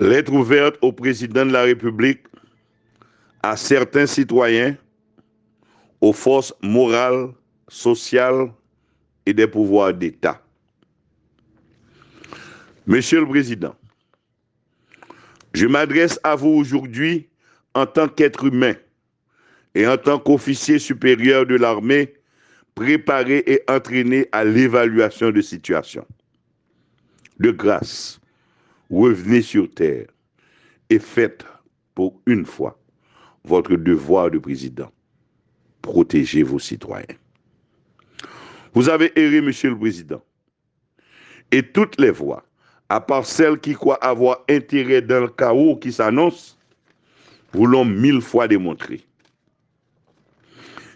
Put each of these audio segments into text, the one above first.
Lettre ouverte au président de la République, à certains citoyens, aux forces morales, sociales et des pouvoirs d'État. Monsieur le Président, je m'adresse à vous aujourd'hui en tant qu'être humain et en tant qu'officier supérieur de l'armée préparé et entraîné à l'évaluation de situation. De grâce, revenez sur terre et faites pour une fois votre devoir de président. Protégez vos citoyens. Vous avez erré, Monsieur le Président, et toutes les voix, à part celles qui croient avoir intérêt dans le chaos qui s'annonce, vous l'ont 1000 fois démontré.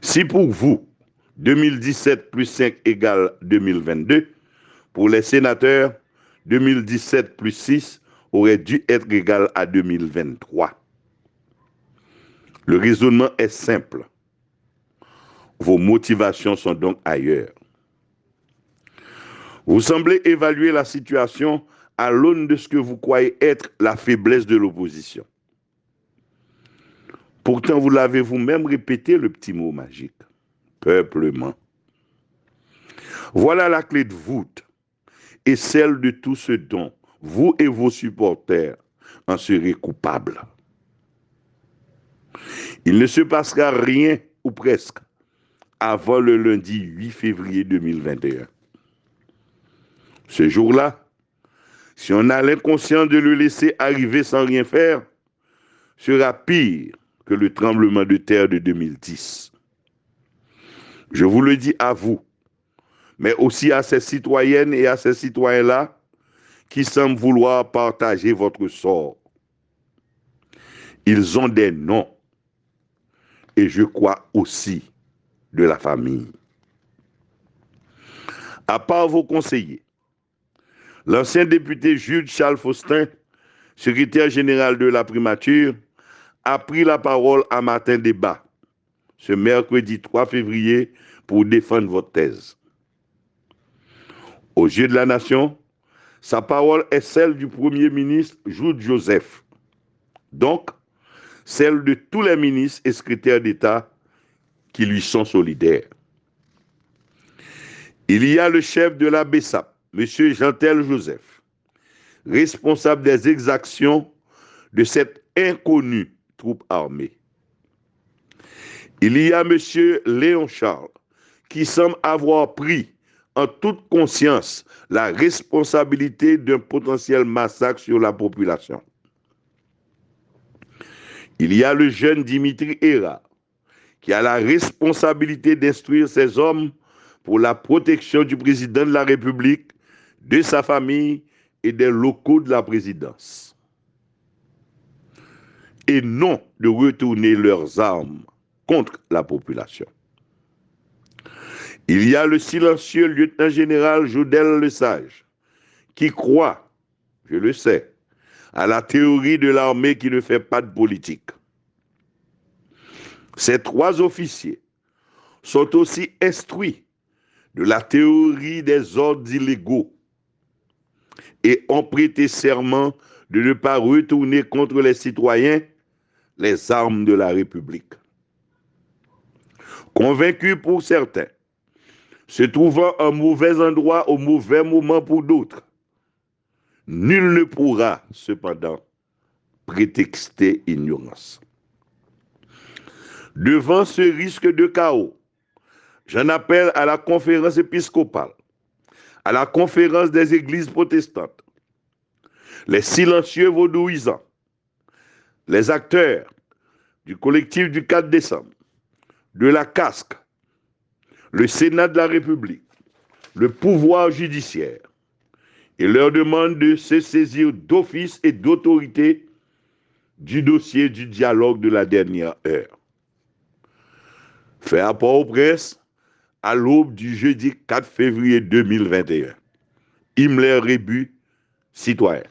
Si pour vous, 2017 plus 5 égale 2022, pour les sénateurs, 2017 plus 6 aurait dû être égal à 2023. Le raisonnement est simple. Vos motivations sont donc ailleurs. Vous semblez évaluer la situation à l'aune de ce que vous croyez être la faiblesse de l'opposition. Pourtant, vous l'avez vous-même répété, le petit mot magique. Peuplement. Voilà la clé de voûte et celle de tout ce dont vous et vos supporters en serez coupables. Il ne se passera rien, ou presque, avant le lundi 8 février 2021. Ce jour-là, si on a l'inconscience de le laisser arriver sans rien faire, sera pire que le tremblement de terre de 2010. Je vous le dis à vous, mais aussi à ces citoyennes et à ces citoyens-là qui semblent vouloir partager votre sort. Ils ont des noms, et je crois aussi de la famille. À part vos conseillers, l'ancien député Jules Charles Faustin, secrétaire général de la primature, a pris la parole à Matin Débat, ce mercredi 3 février, pour défendre votre thèse. Aux yeux de la nation, sa parole est celle du Premier ministre Jules Joseph, donc celle de tous les ministres et secrétaires d'État qui lui sont solidaires. Il y a le chef de la BESAP, M. Jean-Tel Joseph, responsable des exactions de cette inconnue troupe armée. Il y a M. Léon Charles, qui semble avoir pris en toute conscience la responsabilité d'un potentiel massacre sur la population. Il y a le jeune Dimitri Héra, qui a la responsabilité d'instruire ses hommes pour la protection du président de la République, de sa famille et des locaux de la présidence. Et non de retourner leurs armes contre la population. Il y a le silencieux lieutenant-général Jodel Lesage, qui croit, je le sais, à la théorie de l'armée qui ne fait pas de politique. Ces trois officiers sont aussi instruits de la théorie des ordres illégaux et ont prêté serment de ne pas retourner contre les citoyens les armes de la République. Convaincus pour certains, se trouvant un mauvais endroit au mauvais moment pour d'autres, nul ne pourra cependant prétexter ignorance. Devant ce risque de chaos, j'en appelle à la conférence épiscopale, à la conférence des églises protestantes, les silencieux vaudouisants, les acteurs du collectif du 4 décembre, de la casque, le Sénat de la République, le pouvoir judiciaire, et leur demande de se saisir d'office et d'autorité du dossier du dialogue de la dernière heure. Fait à Port-au-Prince à l'aube du jeudi 4 février 2021. Himmler Rébut, citoyen.